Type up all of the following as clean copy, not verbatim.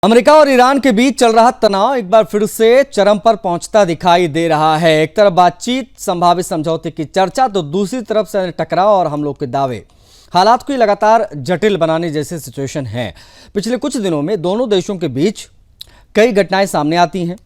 America और Iran के बीच चल रहा तनाव एक बार फिर से चरम पर पहुंचता दिखाई दे रहा है। एक तरफ बातचीत, संभावित समझौते की चर्चा, तो दूसरी तरफ से टकराव और हमलों के दावे हालात को लगातार जटिल बनाने जैसे सिचुएशन है। पिछले कुछ दिनों में दोनों देशों के बीच कई घटनाएं सामने आती हैं,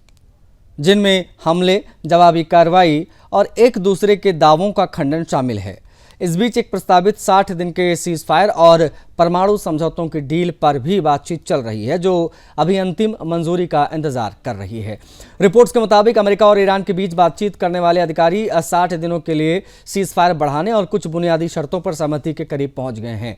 जिनमें हमले, जवाबी कार्रवाई और एक दूसरे के दावों का खंडन शामिल है। इस बीच एक प्रस्तावित 60 दिन के सीज फायर और परमाणु समझौतों की डील पर भी बातचीत चल रही है, जो अभी अंतिम मंजूरी का इंतजार कर रही है। रिपोर्ट्स के मुताबिक अमेरिका और ईरान के बीच बातचीत करने वाले अधिकारी 60 दिनों के लिए सीज फायर बढ़ाने और कुछ बुनियादी शर्तों पर सहमति के करीब पहुंच गए हैं।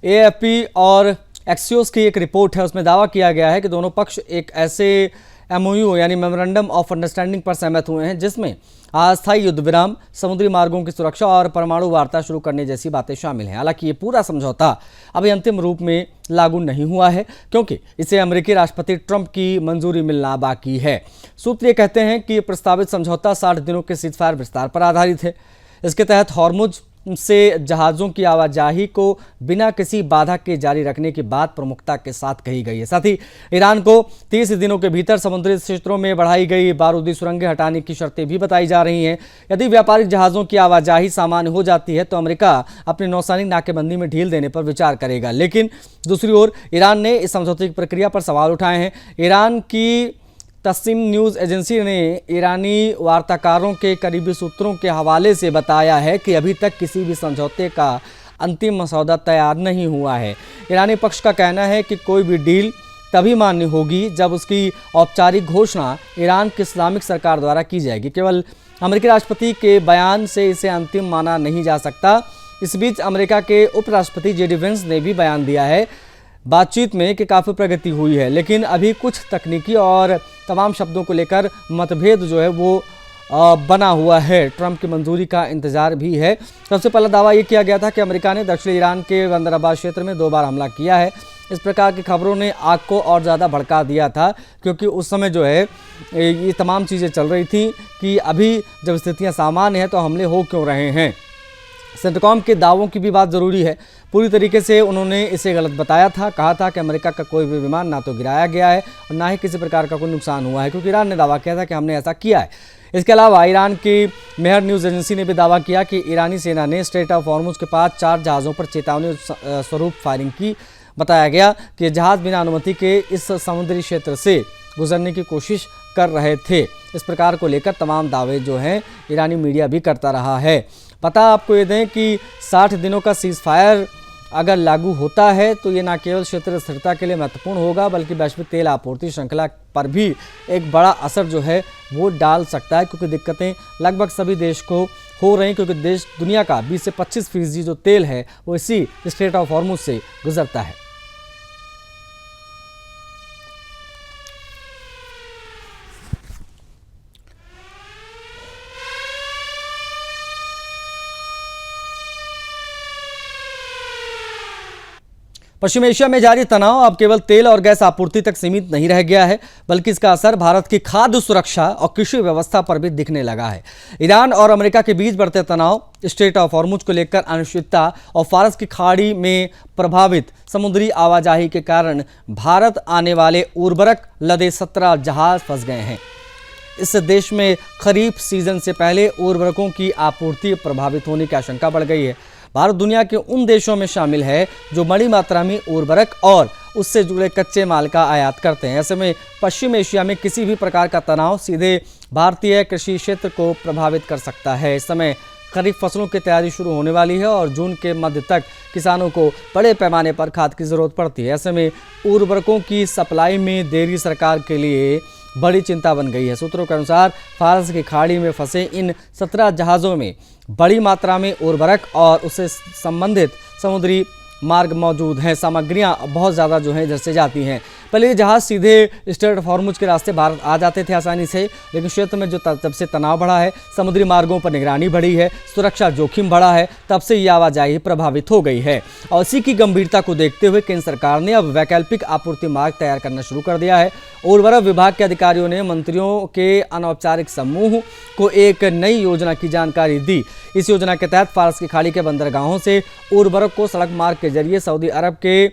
एएफपी और एक्सियोस की एक रिपोर्ट है, उसमें दावा किया गया है कि दोनों पक्ष एक ऐसे एमओयू यानी मेमोरेंडम ऑफ अंडरस्टैंडिंग पर सहमत हुए हैं, जिसमें अस्थायी युद्ध विराम, समुद्री मार्गों की सुरक्षा और परमाणु वार्ता शुरू करने जैसी बातें शामिल हैं। हालांकि ये पूरा समझौता अभी अंतिम रूप में लागू नहीं हुआ है, क्योंकि इसे अमेरिकी राष्ट्रपति ट्रंप की मंजूरी मिलना बाकी है। सूत्र ये कहते हैं कि प्रस्तावित समझौता 60 दिनों के सीजफायर विस्तार पर आधारित है। इसके तहत हॉर्मुज से जहाज़ों की आवाजाही को बिना किसी बाधा के जारी रखने की बात प्रमुखता के साथ कही गई है। साथ ही ईरान को 30 दिनों के भीतर समुद्री क्षेत्रों में बढ़ाई गई बारूदी सुरंगें हटाने की शर्तें भी बताई जा रही हैं। यदि व्यापारिक जहाज़ों की आवाजाही सामान्य हो जाती है तो अमेरिका अपनी नौसैनिक नाकेबंदी में ढील देने पर विचार करेगा। लेकिन दूसरी ओर ईरान ने इस समझौते की प्रक्रिया पर सवाल उठाए हैं। ईरान की तस्नीम न्यूज़ एजेंसी ने ईरानी वार्ताकारों के करीबी सूत्रों के हवाले से बताया है कि अभी तक किसी भी समझौते का अंतिम मसौदा तैयार नहीं हुआ है। ईरानी पक्ष का कहना है कि कोई भी डील तभी मान्य होगी जब उसकी औपचारिक घोषणा ईरान की इस्लामिक सरकार द्वारा की जाएगी। केवल अमेरिकी राष्ट्रपति के बयान से इसे अंतिम माना नहीं जा सकता। इस बीच अमेरिका के उपराष्ट्रपति जेडी वेंस ने भी बयान दिया है बातचीत में कि काफ़ी प्रगति हुई है, लेकिन अभी कुछ तकनीकी और तमाम शब्दों को लेकर मतभेद जो है वो बना हुआ है। ट्रंप की मंजूरी का इंतजार भी है। सबसे पहला दावा ये किया गया था कि अमेरिका ने दक्षिण ईरान के बंदरअब्बास क्षेत्र में 2 बार हमला किया है। इस प्रकार की खबरों ने आग को और ज़्यादा भड़का दिया था, क्योंकि उस समय जो है ये तमाम चीज़ें चल रही थी कि अभी जब स्थितियाँ सामान्य हैं तो हमले हो क्यों रहे हैं। सेंटकॉम के दावों की भी बात ज़रूरी है। पूरी तरीके से उन्होंने इसे गलत बताया था। कहा था कि अमेरिका का कोई भी विमान ना तो गिराया गया है और ना ही किसी प्रकार का कोई नुकसान हुआ है, क्योंकि ईरान ने दावा किया था कि हमने ऐसा किया है। इसके अलावा ईरान की मेहर न्यूज़ एजेंसी ने भी दावा किया कि ईरानी सेना ने स्ट्रेट ऑफ हॉर्मुज के पास 4 जहाज़ों पर चेतावनी स्वरूप फायरिंग की। बताया गया कि जहाज़ बिना अनुमति के इस समुद्री क्षेत्र से गुजरने की कोशिश कर रहे थे। इस प्रकार को लेकर तमाम दावे जो हैं ईरानी मीडिया भी करता रहा है। पता आपको ये दें कि 60 दिनों का सीज फायर अगर लागू होता है तो ये न केवल क्षेत्रीय स्थिरता के लिए महत्वपूर्ण होगा, बल्कि वैश्विक तेल आपूर्ति श्रृंखला पर भी एक बड़ा असर जो है वो डाल सकता है, क्योंकि दिक्कतें लगभग सभी देश को हो रही, क्योंकि देश दुनिया का 20 से 25% जो तेल है वो इसी स्ट्रेट ऑफ हॉर्मुज से गुजरता है। पश्चिम एशिया में जारी तनाव अब केवल तेल और गैस आपूर्ति तक सीमित नहीं रह गया है, बल्कि इसका असर भारत की खाद्य सुरक्षा और कृषि व्यवस्था पर भी दिखने लगा है। ईरान और अमेरिका के बीच बढ़ते तनाव, स्ट्रेट ऑफ हॉर्मुज को लेकर अनिश्चितता और फारस की खाड़ी में प्रभावित समुद्री आवाजाही के कारण भारत आने वाले उर्वरक लदे 17 जहाज फंस गए हैं। इस देश में खरीफ सीजन से पहले उर्वरकों की आपूर्ति प्रभावित होने की आशंका बढ़ गई है। भारत दुनिया के उन देशों में शामिल है जो बड़ी मात्रा में उर्वरक और उससे जुड़े कच्चे माल का आयात करते हैं। ऐसे में पश्चिम एशिया में किसी भी प्रकार का तनाव सीधे भारतीय कृषि क्षेत्र को प्रभावित कर सकता है। इस समय खरीफ फसलों की तैयारी शुरू होने वाली है और जून के मध्य तक किसानों को बड़े पैमाने पर खाद की ज़रूरत पड़ती है। ऐसे में उर्वरकों की सप्लाई में देरी सरकार के लिए बड़ी चिंता बन गई है। सूत्रों के अनुसार फारस की खाड़ी में फंसे इन 17 जहाज़ों में बड़ी मात्रा में उर्वरक और उससे संबंधित समुद्री मार्ग मौजूद हैं। सामग्रियां बहुत ज़्यादा जो है इधर से जाती हैं। पहले ये जहाज़ सीधे स्ट्रेट ऑफ हॉर्मुज के रास्ते भारत आ जाते थे आसानी से, लेकिन क्षेत्र में जो जब से तनाव बढ़ा है, समुद्री मार्गों पर निगरानी बढ़ी है, सुरक्षा जोखिम बढ़ा है, तब से ये आवाजाही प्रभावित हो गई है। और इसी की गंभीरता को देखते हुए केंद्र सरकार ने अब वैकल्पिक आपूर्ति मार्ग तैयार करना शुरू कर दिया है। उर्वरक विभाग के अधिकारियों ने मंत्रियों के अनौपचारिक समूह को एक नई योजना की जानकारी दी। इस योजना के तहत फारस की खाड़ी के बंदरगाहों से उर्वरक को सड़क मार्ग के जरिए सऊदी अरब के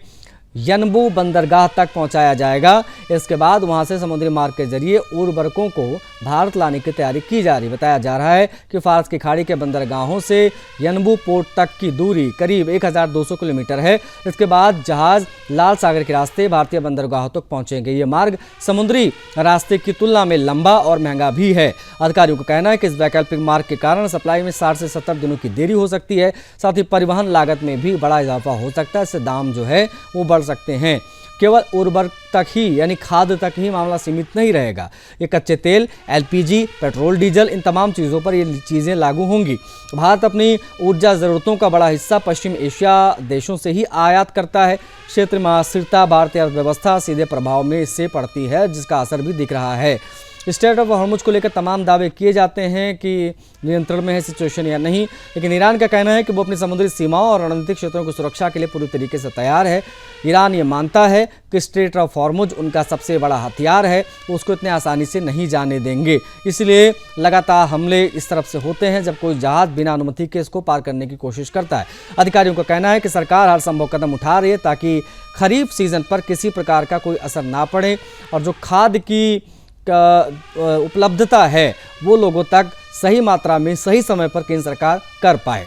यनबू बंदरगाह तक पहुंचाया जाएगा। इसके बाद वहां से समुद्री मार्ग के जरिए उर्वरकों को भारत लाने की तैयारी की जा रही। बताया जा रहा है कि फारस की खाड़ी के बंदरगाहों से यनबू पोर्ट तक की दूरी करीब 1200 किलोमीटर है। इसके बाद जहाज लाल सागर के रास्ते भारतीय बंदरगाहों तक पहुंचेंगे। ये मार्ग समुद्री रास्ते की तुलना में लंबा और महंगा भी है। अधिकारियों का कहना है कि इस वैकल्पिक मार्ग के कारण सप्लाई में 60 से 70 दिनों की देरी हो सकती है। साथ ही परिवहन लागत में भी बड़ा इजाफा हो सकता है। इससे दाम जो है वो बढ़ सकते हैं। केवल उर्वरक तक ही यानी खाद तक ही मामला सीमित नहीं रहेगा। ये कच्चे तेल, एलपीजी, पेट्रोल, डीजल, इन तमाम चीज़ों पर ये चीज़ें लागू होंगी। भारत अपनी ऊर्जा ज़रूरतों का बड़ा हिस्सा पश्चिम एशिया देशों से ही आयात करता है। क्षेत्र में अस्थिरता भारतीय अर्थव्यवस्था सीधे प्रभाव में इससे पड़ती है, जिसका असर भी दिख रहा है। स्ट्रेट ऑफ हॉर्मुज को लेकर तमाम दावे किए जाते हैं कि नियंत्रण में है सिचुएशन या नहीं, लेकिन ईरान का कहना है कि वो अपनी समुद्री सीमाओं और रणनीतिक क्षेत्रों की सुरक्षा के लिए पूरी तरीके से तैयार है। ईरान ये मानता है कि स्ट्रेट ऑफ हॉर्मुज उनका सबसे बड़ा हथियार है, वो उसको इतने आसानी से नहीं जाने देंगे। इसलिए लगातार हमले इस तरफ से होते हैं जब कोई जहाज बिना अनुमति के इसको पार करने की कोशिश करता है। अधिकारियों का कहना है कि सरकार हर संभव कदम उठा रही है ताकि खरीफ सीजन पर किसी प्रकार का कोई असर ना पड़े और जो खाद की उपलब्धता है वो लोगों तक सही मात्रा में सही समय पर केंद्र सरकार कर पाए।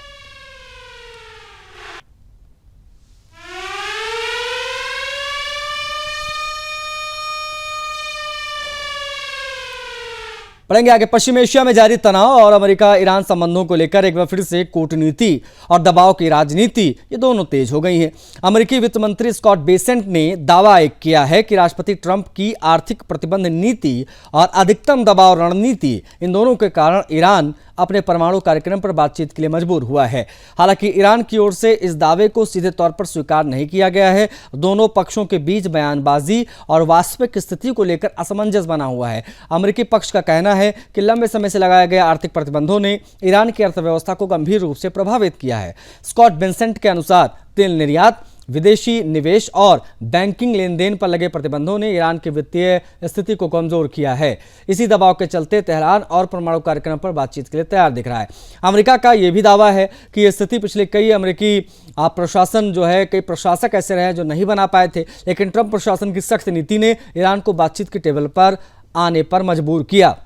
पढ़ेंगे आगे। पश्चिम एशिया में जारी तनाव और अमेरिका ईरान संबंधों को लेकर एक बार फिर से कूटनीति और दबाव की राजनीति ये दोनों तेज हो गई हैं। अमेरिकी वित्त मंत्री स्कॉट बेसेंट ने दावा एक किया है कि राष्ट्रपति ट्रंप की आर्थिक प्रतिबंध नीति और अधिकतम दबाव रणनीति इन दोनों के कारण ईरान अपने परमाणु कार्यक्रम पर बातचीत के लिए मजबूर हुआ है। हालांकि ईरान की ओर से इस दावे को सीधे तौर पर स्वीकार नहीं किया गया है। दोनों पक्षों के बीच बयानबाजी और वास्तविक स्थिति को लेकर असमंजस बना हुआ है। अमेरिकी पक्ष का कहना है कि लंबे समय से लगाए गए आर्थिक प्रतिबंधों ने ईरान की अर्थव्यवस्था को गंभीर रूप से प्रभावित किया है। स्कॉट बेसेंट के अनुसार तेल निर्यात, विदेशी निवेश और बैंकिंग लेन देन पर लगे प्रतिबंधों ने ईरान की वित्तीय स्थिति को कमजोर किया है। इसी दबाव के चलते तेहरान और परमाणु कार्यक्रम पर बातचीत के लिए तैयार दिख रहा है। अमेरिका का यह भी दावा है कि यह स्थिति पिछले कई अमेरिकी प्रशासन जो है, कई प्रशासक ऐसे रहे जो नहीं बना पाए थे, लेकिन ट्रंप प्रशासन की सख्त नीति ने ईरान को बातचीत के टेबल पर आने पर मजबूर किया।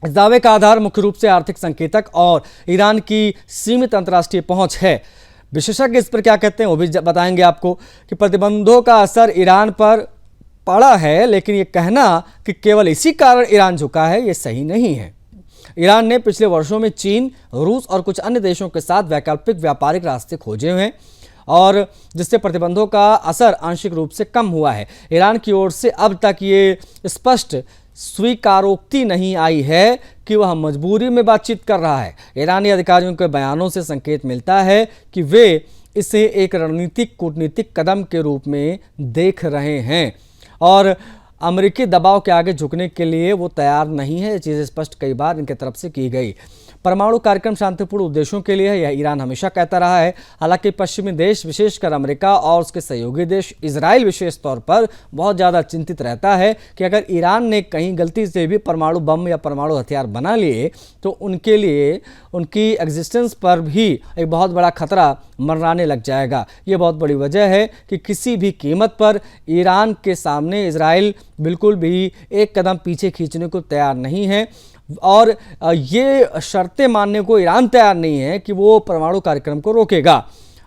इस दावे का आधार मुख्य रूप से आर्थिक संकेतक और ईरान की सीमित अंतर्राष्ट्रीय पहुंच है। विशेषज्ञ इस पर क्या कहते हैं वो भी बताएंगे आपको कि प्रतिबंधों का असर ईरान पर पड़ा है, लेकिन ये कहना कि केवल इसी कारण ईरान झुका है ये सही नहीं है। ईरान ने पिछले वर्षों में चीन, रूस और कुछ अन्य देशों के साथ वैकल्पिक व्यापारिक रास्ते खोजे हुए हैं और जिससे प्रतिबंधों का असर आंशिक रूप से कम हुआ है। ईरान की ओर से अब तक ये स्पष्ट स्वीकारोक्ति नहीं आई है कि वह मजबूरी में बातचीत कर रहा है। ईरानी अधिकारियों के बयानों से संकेत मिलता है कि वे इसे एक रणनीतिक कूटनीतिक कदम के रूप में देख रहे हैं और अमेरिकी दबाव के आगे झुकने के लिए वो तैयार नहीं है। ये चीज़ें स्पष्ट कई बार इनके तरफ से की गई। परमाणु कार्यक्रम शांतिपूर्ण उद्देश्यों के लिए है, यह ईरान हमेशा कहता रहा है। हालांकि पश्चिमी देश, विशेषकर अमेरिका और उसके सहयोगी देश इजराइल विशेष तौर पर बहुत ज़्यादा चिंतित रहता है कि अगर ईरान ने कहीं गलती से भी परमाणु बम या परमाणु हथियार बना लिए तो उनके लिए उनकी एग्जिस्टेंस पर भी एक बहुत बड़ा खतरा मंडराने लग जाएगा। ये बहुत बड़ी वजह है कि किसी भी कीमत पर ईरान के सामने इजराइल बिल्कुल भी एक कदम पीछे खींचने को तैयार नहीं है और ये शर्तें मानने को ईरान तैयार नहीं है कि वो परमाणु कार्यक्रम को रोकेगा।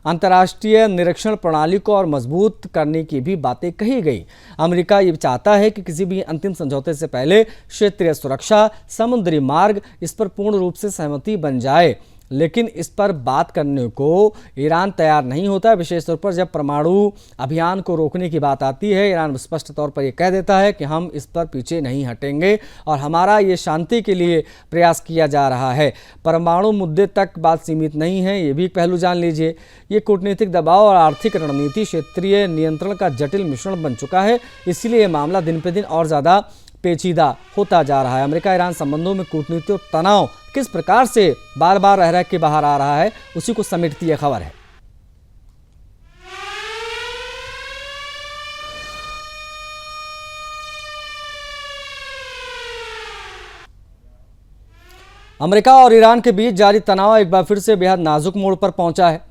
अंतर्राष्ट्रीय निरीक्षण प्रणाली को और मजबूत करने की भी बातें कही गई। अमेरिका ये चाहता है कि किसी भी अंतिम समझौते से पहले क्षेत्रीय सुरक्षा, समुद्री मार्ग इस पर पूर्ण रूप से सहमति बन जाए, लेकिन इस पर बात करने को ईरान तैयार नहीं होता। विशेष तौर पर जब परमाणु अभियान को रोकने की बात आती है, ईरान स्पष्ट तौर पर यह कह देता है कि हम इस पर पीछे नहीं हटेंगे और हमारा ये शांति के लिए प्रयास किया जा रहा है। परमाणु मुद्दे तक बात सीमित नहीं है, ये भी एक पहलू जान लीजिए। ये कूटनीतिक दबाव और आर्थिक रणनीति क्षेत्रीय नियंत्रण का जटिल मिश्रण बन चुका है, इसीलिए ये मामला दिन पे दिन और ज़्यादा पेचीदा होता जा रहा है। अमेरिका ईरान संबंधों में कूटनीतिक और तनाव किस प्रकार से बार बार रह के बाहर आ रहा है, उसी को समेटती यह खबर है। अमेरिका और ईरान के बीच जारी तनाव एक बार फिर से बेहद नाजुक मोड़ पर पहुंचा है।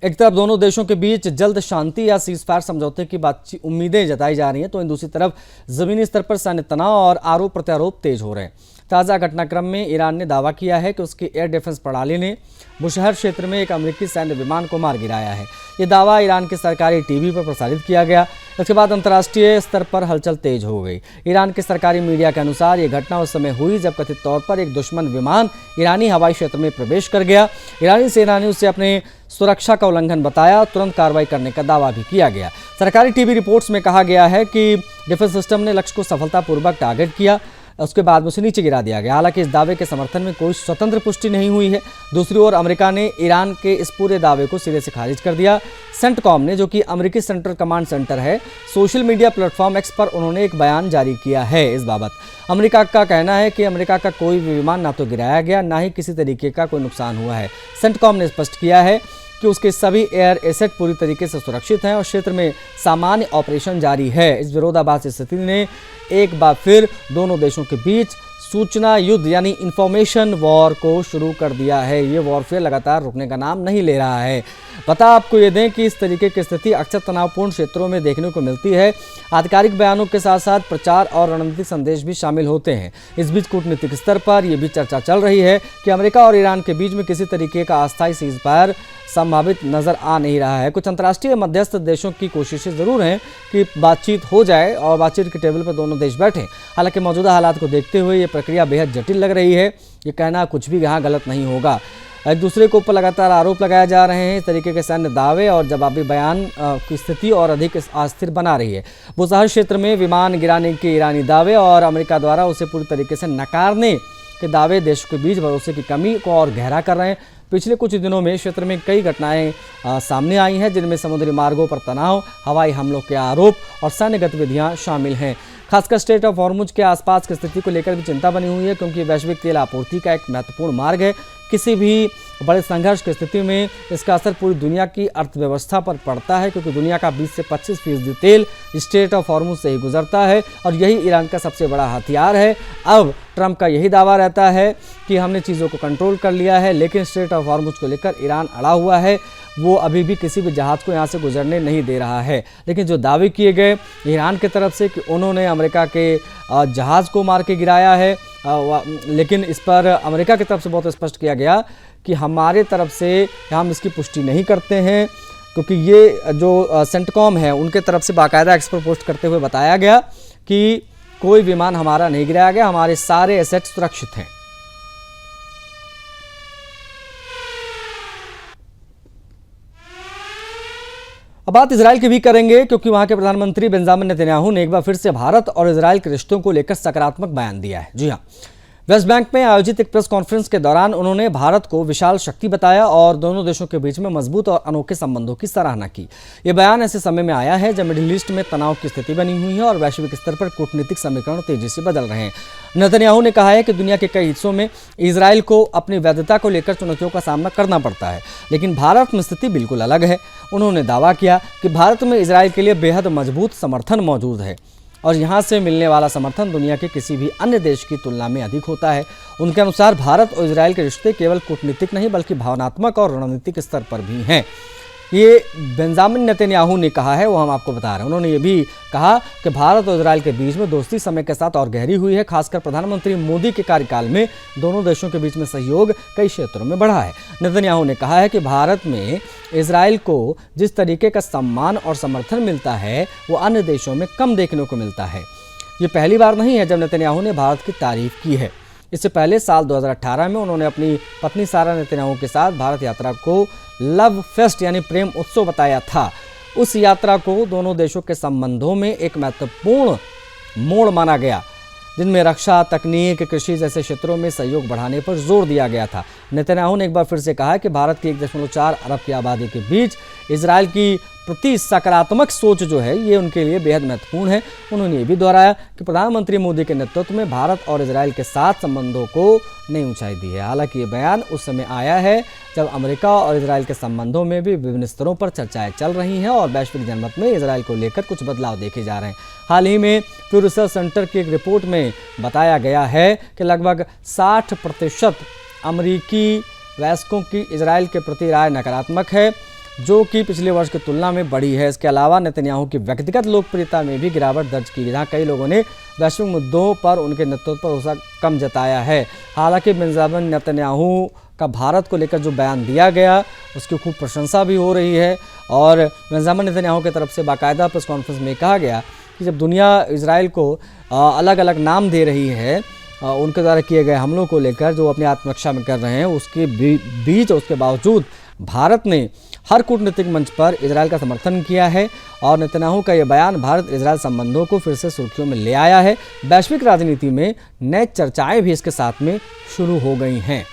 एक तरफ दोनों देशों के बीच जल्द शांति या सीजफायर समझौते की बातचीत उम्मीदें जताई जा रही हैं, तो वहीं दूसरी तरफ जमीनी स्तर पर सैन्य तनाव और आरोप प्रत्यारोप तेज हो रहे हैं। ताज़ा घटनाक्रम में ईरान ने दावा किया है कि उसकी एयर डिफेंस प्रणाली ने बुशहर क्षेत्र में एक अमेरिकी सैन्य विमान को मार गिराया है। ये दावा ईरान की सरकारी टीवी पर प्रसारित किया गया। इसके बाद अंतर्राष्ट्रीय स्तर पर हलचल तेज हो गई। ईरान के सरकारी मीडिया के अनुसार ये घटना उस समय हुई जब कथित तौर पर एक दुश्मन विमान ईरानी हवाई क्षेत्र में प्रवेश कर गया। ईरानी सेना ने उसे अपने सुरक्षा का उल्लंघन बताया, तुरंत कार्रवाई करने का दावा भी किया गया। सरकारी टीवी रिपोर्ट्स में कहा गया है कि डिफेंस सिस्टम ने लक्ष्य को सफलतापूर्वक टारगेट किया, उसके बाद उसे नीचे गिरा दिया गया। हालांकि इस दावे के समर्थन में कोई स्वतंत्र पुष्टि नहीं हुई है। दूसरी ओर अमेरिका ने ईरान के इस पूरे दावे को सिरे से खारिज कर दिया। सेंटकॉम ने, जो कि अमेरिकी सेंट्रल कमांड सेंटर है, सोशल मीडिया प्लेटफॉर्म एक्स पर उन्होंने एक बयान जारी किया है इस बाबत। अमेरिका का कहना है कि अमेरिका का कोई भी विमान ना तो गिराया गया, ना ही किसी तरीके का कोई नुकसान हुआ है। सेंटकॉम ने स्पष्ट किया है कि उसके सभी एयर एसेट पूरी तरीके से सुरक्षित हैं और क्षेत्र में सामान्य ऑपरेशन जारी है। इस विरोधाभास स्थिति ने एक बार फिर दोनों देशों के बीच सूचना युद्ध यानी इंफॉर्मेशन वॉर को शुरू कर दिया है। ये वॉरफेयर लगातार रुकने का नाम नहीं ले रहा है। बता आपको ये दें कि इस तरीके की स्थिति अक्सर तनावपूर्ण क्षेत्रों में देखने को मिलती है। आधिकारिक बयानों के साथ साथ प्रचार और रणनीतिक संदेश भी शामिल होते हैं। इस बीच कूटनीतिक स्तर पर यह भी चर्चा चल रही है कि अमेरिका और ईरान के बीच में किसी तरीके का अस्थायी सीजफायर संभावित नजर आ नहीं रहा है। कुछ अंतर्राष्ट्रीय मध्यस्थ देशों की कोशिशें जरूर हैं कि बातचीत हो जाए और बातचीत के टेबल पर दोनों देश बैठें। हालांकि मौजूदा हालात को देखते हुए ये प्रक्रिया बेहद जटिल लग रही है। ये कहना कुछ भी यहाँ गलत नहीं होगा। एक दूसरे के ऊपर लगातार आरोप लगाए जा रहे हैं। इस तरीके के सैन्य दावे और जवाबी बयान की स्थिति और अधिक अस्थिर बना रही है। बुशहर क्षेत्र में विमान गिराने के ईरानी दावे और अमेरिका द्वारा उसे पूरी तरीके से नकारने के दावे देशों के बीच भरोसे की कमी को और गहरा कर रहे हैं। पिछले कुछ दिनों में क्षेत्र में कई घटनाएं सामने आई हैं, जिनमें समुद्री मार्गों पर तनाव, हवाई हमलों के आरोप और सैन्य गतिविधियां शामिल हैं। खासकर स्ट्रेट ऑफ हॉर्मुज के आसपास की स्थिति को लेकर भी चिंता बनी हुई है, क्योंकि वैश्विक तेल आपूर्ति का एक महत्वपूर्ण मार्ग है। किसी भी बड़े संघर्ष की स्थिति में इसका असर पूरी दुनिया की अर्थव्यवस्था पर पड़ता है, क्योंकि दुनिया का 20 से 25% तेल स्ट्रेट ऑफ हॉर्मुज से ही गुजरता है और यही ईरान का सबसे बड़ा हथियार है। अब ट्रंप का यही दावा रहता है कि हमने चीज़ों को कंट्रोल कर लिया है, लेकिन स्ट्रेट ऑफ हॉर्मुज को लेकर ईरान अड़ा हुआ है। वो अभी भी किसी भी जहाज़ को यहाँ से गुजरने नहीं दे रहा है। लेकिन जो दावे किए गए ईरान की तरफ से कि उन्होंने अमेरिका के जहाज़ को मार के गिराया है, लेकिन इस पर अमेरिका की तरफ से बहुत स्पष्ट किया गया कि हमारे तरफ से हम इसकी पुष्टि नहीं करते हैं, क्योंकि ये जो सेंटकॉम है उनके तरफ से बाकायदा एक्स पर पोस्ट करते हुए बताया गया कि कोई विमान हमारा नहीं गिराया गया, हमारे सारे एसेट सुरक्षित हैं। अब बात इजराइल की भी करेंगे, क्योंकि वहां के प्रधानमंत्री बेंजामिन नेतन्याहू ने एक बार फिर से भारत और इजराइल के रिश्तों को लेकर सकारात्मक बयान दिया है। जी हां, वेस्ट बैंक में आयोजित एक प्रेस कॉन्फ्रेंस के दौरान उन्होंने भारत को विशाल शक्ति बताया और दोनों देशों के बीच में मजबूत और अनोखे संबंधों की सराहना की। ये बयान ऐसे समय में आया है जब मिडिल ईस्ट में तनाव की स्थिति बनी हुई है और वैश्विक स्तर पर कूटनीतिक समीकरण तेजी से बदल रहे हैं। नेतन्याहू ने कहा है कि दुनिया के कई हिस्सों में इजराइल को अपनी वैधता को लेकर चुनौतियों का सामना करना पड़ता है, लेकिन भारत में स्थिति बिल्कुल अलग है। उन्होंने दावा किया कि भारत में इजराइल के लिए बेहद मजबूत समर्थन मौजूद है और यहाँ से मिलने वाला समर्थन दुनिया के किसी भी अन्य देश की तुलना में अधिक होता है। उनके अनुसार भारत और इजराइल के रिश्ते केवल कूटनीतिक नहीं बल्कि भावनात्मक और रणनीतिक स्तर पर भी हैं। ये बेंजामिन नेतन्याहू ने कहा है, वो हम आपको बता रहे हैं। उन्होंने ये भी कहा कि भारत और इजराइल के बीच में दोस्ती समय के साथ और गहरी हुई है। खासकर प्रधानमंत्री मोदी के कार्यकाल में दोनों देशों के बीच में सहयोग कई क्षेत्रों में बढ़ा है। नेतन्याहू ने कहा है कि भारत में इजराइल को जिस तरीके का सम्मान और समर्थन मिलता है वो अन्य देशों में कम देखने को मिलता है। ये पहली बार नहीं है जब नेतन्याहू ने भारत की तारीफ की है। इससे पहले साल 2018 में उन्होंने अपनी पत्नी सारा नेतन्याहू के साथ भारत यात्रा को लव फेस्ट यानी प्रेम उत्सव बताया था। उस यात्रा को दोनों देशों के संबंधों में एक महत्वपूर्ण मोड़ माना गया, जिनमें रक्षा, तकनीक, कृषि जैसे क्षेत्रों में सहयोग बढ़ाने पर जोर दिया गया था। नेतन्याहू ने एक बार फिर से कहा कि भारत की 1.4 अरब की आबादी के बीच इजराइल की प्रति सकारात्मक सोच जो है ये उनके लिए बेहद महत्वपूर्ण है। उन्होंने ये भी दोहराया कि प्रधानमंत्री मोदी के नेतृत्व में भारत और इजराइल के साथ संबंधों को नई ऊंचाई दी है। हालांकि ये बयान उस समय आया है जब अमेरिका और इजराइल के संबंधों में भी विभिन्न स्तरों पर चर्चाएं चल रही हैं और वैश्विक जनमत में इजराइल को लेकर कुछ बदलाव देखे जा रहे हैं। हाल ही में प्यू रिसर्च सेंटर की एक रिपोर्ट में बताया गया है कि लगभग 60% अमेरिकी वयस्कों की इजराइल के प्रति राय नकारात्मक है। जो कि पिछले वर्ष की तुलना में बढ़ी है। इसके अलावा नेतन्याहू की व्यक्तिगत लोकप्रियता में भी गिरावट दर्ज की, जहां कई लोगों ने वैश्विक मुद्दों पर उनके नेतृत्व पर भरोसा कम जताया है। हालांकि बेंजामिन नेतन्याहू का भारत को लेकर जो बयान दिया गया उसकी खूब प्रशंसा भी हो रही है और बेंजामिन नेतन्याहू की तरफ से बाकायदा प्रेस कॉन्फ्रेंस में कहा गया कि जब दुनिया इजराइल को अलग अलग नाम दे रही है उनके द्वारा किए गए हमलों को लेकर, जो अपनी आत्मरक्षा में कर रहे हैं, उसके बीच उसके बावजूद भारत ने हर कूटनीतिक मंच पर इजराइल का समर्थन किया है और नेतन्याहू का यह बयान भारत इजराइल संबंधों को फिर से सुर्खियों में ले आया है। वैश्विक राजनीति में नई चर्चाएं भी इसके साथ में शुरू हो गई हैं।